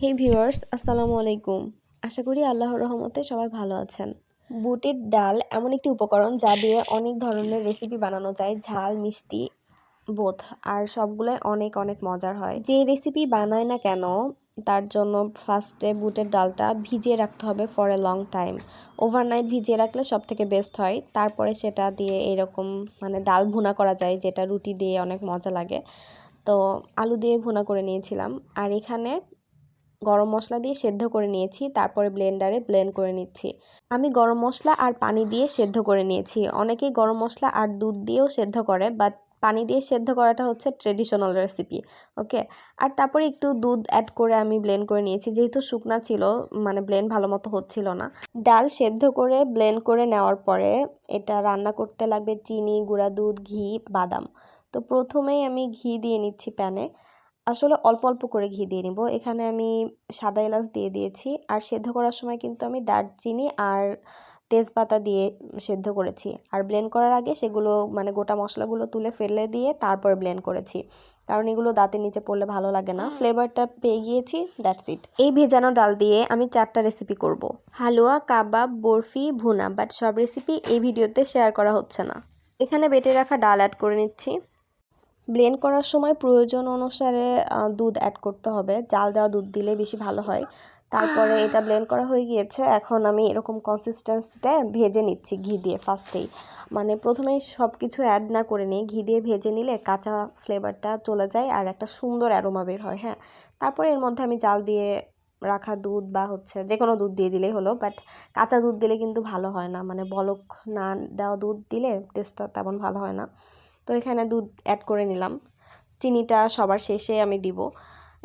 হে viewers, আসসালামু আলাইকুম। আশা করি আল্লাহর রহমতে সবাই ভালো আছেন। বুটের ডাল এমন একটি উপকরণ যা দিয়ে অনেক ধরনের রেসিপি বানানো যায়, ঝাল মিষ্টি বোথ, আর সবগুলোই অনেক অনেক মজার হয়। যে রেসিপি বানায় না কেন তার জন্য ফার্স্টে বুটের ডালটা ভিজিয়ে রাখতে হবে for a long time. Overnight ভিজিয়ে রাখলে সব থেকে বেস্ট হয়। তারপরে সেটা দিয়ে এরকম ডাল ভুনা করা যায়, যেটা রুটি দিয়ে অনেক মজা লাগে। তো আলু দিয়ে ভুনা করে নিয়েছিলাম, আর এখানে গরম মশলা দিয়ে সেদ্ধ করে নিয়েছি, তারপরে ব্লেন্ডারে ব্লেন্ড করে নিচ্ছি। আমি গরম মশলা আর পানি দিয়ে সেদ্ধ করে নিয়েছি। অনেকেই গরম মশলা আর দুধ দিয়েও সেদ্ধ করে, বাট পানি দিয়ে সেদ্ধ করাটা হচ্ছে ট্রেডিশনাল রেসিপি। ওকে, আর তারপরে একটু দুধ অ্যাড করে আমি ব্লেন্ড করে নিয়েছি, যেহেতু শুকনা ছিল, ব্লেন্ড ভালো মতো হচ্ছিল না। ডাল সেদ্ধ করে ব্লেন্ড করে নেওয়ার পরে এটা রান্না করতে লাগবে চিনি, গুঁড়া দুধ, ঘি, বাদাম। তো প্রথমেই আমি ঘি দিয়ে নিচ্ছি প্যানে। আসলে অল্প অল্প করে ঘি দিয়ে নিব। এখানে আমি সাদা এলাচ দিয়ে দিয়েছি, আর সেদ্ধ করার সময় কিন্তু আমি দারচিনি আর তেজপাতা দিয়ে সেদ্ধ করেছি। আর ব্লেন্ড করার আগে সেগুলো গোটা মশলাগুলো তুলে ফেলে দিয়ে তারপর ব্লেন্ড করেছি, কারণ এগুলো দাঁতের নিচে পড়লে ভালো লাগে না। ফ্লেভারটা পেয়ে গিয়েছি, দ্যাটস ইট। এই ভেজানো ডাল দিয়ে আমি 4টা রেসিপি করব: হালুয়া, কাবাব, বরফি, ভুনা। বাট সব রেসিপি এই ভিডিওতে শেয়ার করা হচ্ছে না। এখানে বেটে রাখা ডাল অ্যাড করে নিচ্ছি। ব্লেন্ড করার সময় প্রয়োজন অনুসারে দুধ অ্যাড করতে হবে। জাল দেওয়া দুধ দিলে বেশি ভালো হয়। তারপরে এটা ব্লেন্ড করা হয়ে গিয়েছে। এখন আমি এরকম কনসিস্টেন্সিতে ভেজে নিচ্ছি ঘি দিয়ে ফার্স্টেই। প্রথমেই সব কিছু অ্যাড না করে নিই, ঘি দিয়ে ভেজে নিলে কাঁচা ফ্লেভারটা চলে যায় আর একটা সুন্দর অ্যারোমা বের হয়। হ্যাঁ, তারপরে এর মধ্যে আমি জাল দিয়ে রাখা দুধ বা যে কোনো দুধ দিয়ে দিলেই হলো, বাট কাঁচা দুধ দিলে কিন্তু ভালো হয় না। বলক না দেওয়া দুধ দিলে টেস্টটা তেমন ভালো হয় না। তো এখানে দুধ অ্যাড করে নিলাম। চিনিটা সবার শেষে আমি দিব।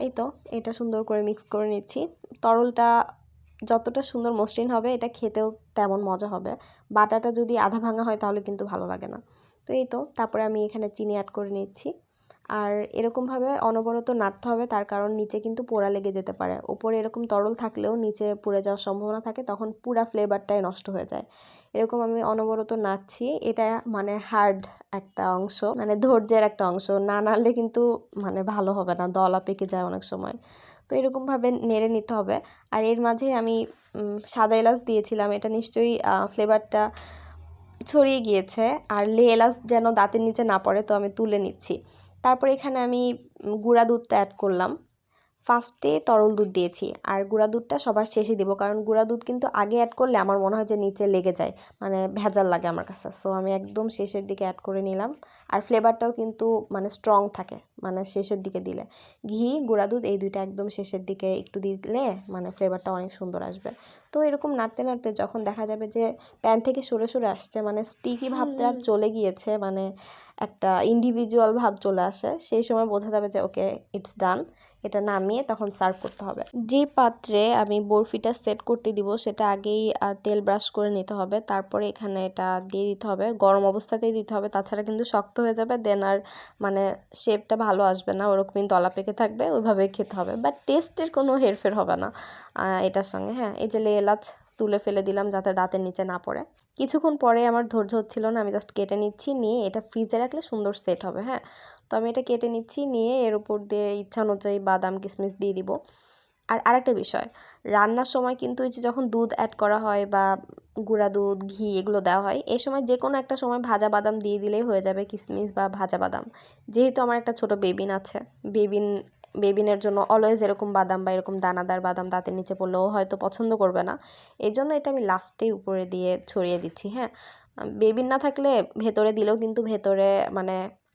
এই তো, এটা সুন্দর করে মিক্স করে নিচ্ছি। তরলটা যতটা সুন্দর মসৃণ হবে, এটা খেতেও তেমন মজা হবে। বাটাটা যদি আধা ভাঙা হয় তাহলে কিন্তু ভালো লাগে না। তো এই তো, তারপরে আমি এখানে চিনি অ্যাড করে নিচ্ছি। আর এরকমভাবে অনবরত নাড়তে হবে, তার কারণ নিচে কিন্তু পোড়া লেগে যেতে পারে। উপরে এরকম তরল থাকলেও নিচে পুড়ে যাওয়ার সম্ভাবনা থাকে, তখন পুরা ফ্লেভারটাই নষ্ট হয়ে যায়। এরকম আমি অনবরত নাড়ছি। এটা হার্ড একটা অংশ, ধৈর্যের একটা অংশ। না নাড়লে কিন্তু ভালো হবে না, দলা পেকে যায় অনেক সময়। তো এরকমভাবে নেড়ে নিতে হবে। আর এর মাঝে আমি সাদা এলাচ দিয়েছিলাম, এটা নিশ্চয়ই ফ্লেভারটা ছড়িয়ে গিয়েছে। আর এলাচ যেন দাঁতের নিচে না পড়ে, তো আমি তুলে নিচ্ছি। তারপর এখানে আমি গুঁড়া দুধটা অ্যাড করলাম। ফার্স্টে তরল দুধ দিয়েছি, আর গুঁড়া দুধটা সবার শেষে দিব, কারণ গুঁড়া দুধ কিন্তু আগে অ্যাড করলে আমার মনে হয় যে নিচে লেগে যায়, ভেজাল লাগে আমার কাছে। সো আমি একদম শেষের দিকে অ্যাড করে নিলাম। আর ফ্লেভারটাও কিন্তু স্ট্রং থাকে শেষের দিকে দিলে। ঘি, গুঁড়া দুধ এই দুইটা একদম শেষের দিকে একটু দিলে ফ্লেভারটা অনেক সুন্দর আসবে। তো এরকম নাড়তে নাড়তে যখন দেখা যাবে যে প্যান থেকে সরে সরে আসছে, স্টিকি ভাবটা চলে গিয়েছে, একটা ইন্ডিভিজুয়াল ভাব চলে আসে, সেই সময় বোঝা যাবে যে ওকে, ইটস ডান। এটা নামিয়ে তখন সার্ভ করতে হবে। যে পাত্রে আমি বরফিটা সেট করতে দিব সেটা আগেই তেল ব্রাশ করে নিতে হবে। তারপরে এখানে এটা দিয়ে দিতে হবে, গরম অবস্থাতেই দিতে হবে, তাছাড়া কিন্তু শক্ত হয়ে যাবে। দেন আর শেপটা ভালো আসবে না, ওরকমই দলা পেকে থাকবে, ওইভাবেই খেতে হবে। বাট টেস্টের কোনো হেরফের হবে না এটার সঙ্গে। হ্যাঁ, এই যে এলাচ তুলে ফেলে দিলাম যাতে দাঁতের নিচে না পড়ে। কিছুক্ষণ পরে আমার ধৈর্য হচ্ছিল না, আমি জাস্ট কেটে নিচ্ছি, নিয়ে এটা ফ্রিজে রাখলে সুন্দর সেট হবে। হ্যাঁ, তো আমি এটা কেটে নিচ্ছি, নিয়ে এর উপর দিয়ে ইচ্ছা অনুযায়ী বাদাম কিশমিশ দিয়ে দিব। আর আরেকটা বিষয়, রান্নার সময় কিন্তু এই যে যখন দুধ অ্যাড করা হয় বা গুঁড়া দুধ, ঘি এগুলো দেওয়া হয়, এই সময় যে কোনো একটা সময় ভাজা বাদাম দিয়ে দিলেই হয়ে যাবে, কিশমিশ বা ভাজা বাদাম। যেহেতু আমার একটা ছোট বেবিন আছে, বেবিনের জন্য অলওয়েজ এরকম বাদাম বা এরকম দানাদার বাদাম দাঁতের নিচে পড়লেও হয়তো পছন্দ করবে না। এই জন্য এটা আমি লাস্টেই উপরে দিয়ে ছড়িয়ে দিচ্ছি। হ্যাঁ, বেবিন না থাকলে ভেতরে দিলেও কিন্তু ভেতরে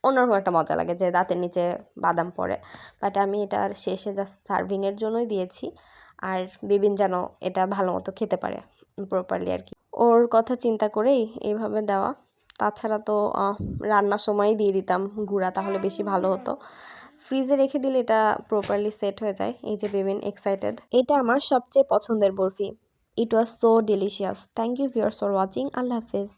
অন্যরকম একটা মজা লাগে যে দাঁতের নিচে বাদাম পড়ে। বাট আমি এটার শেষে জাস্ট সার্ভিংয়ের জন্যই দিয়েছি, আর বেবিন যেন এটা ভালো মতো খেতে পারে প্রপারলি আর কি, ওর কথা চিন্তা করেই এইভাবে দেওয়া। তাছাড়া তো রান্নার সময়ই দিয়ে দিতাম গুঁড়া, তাহলে বেশি ভালো হতো। ফ্রিজে রেখে দিলে এটা প্রপারলি সেট হয়ে যায়। এই যে বেবিন এক্সাইটেড। এটা আমার সবচেয়ে পছন্দের barfi. It was so delicious. Thank you viewers for watching. আল্লাহ হাফেজ।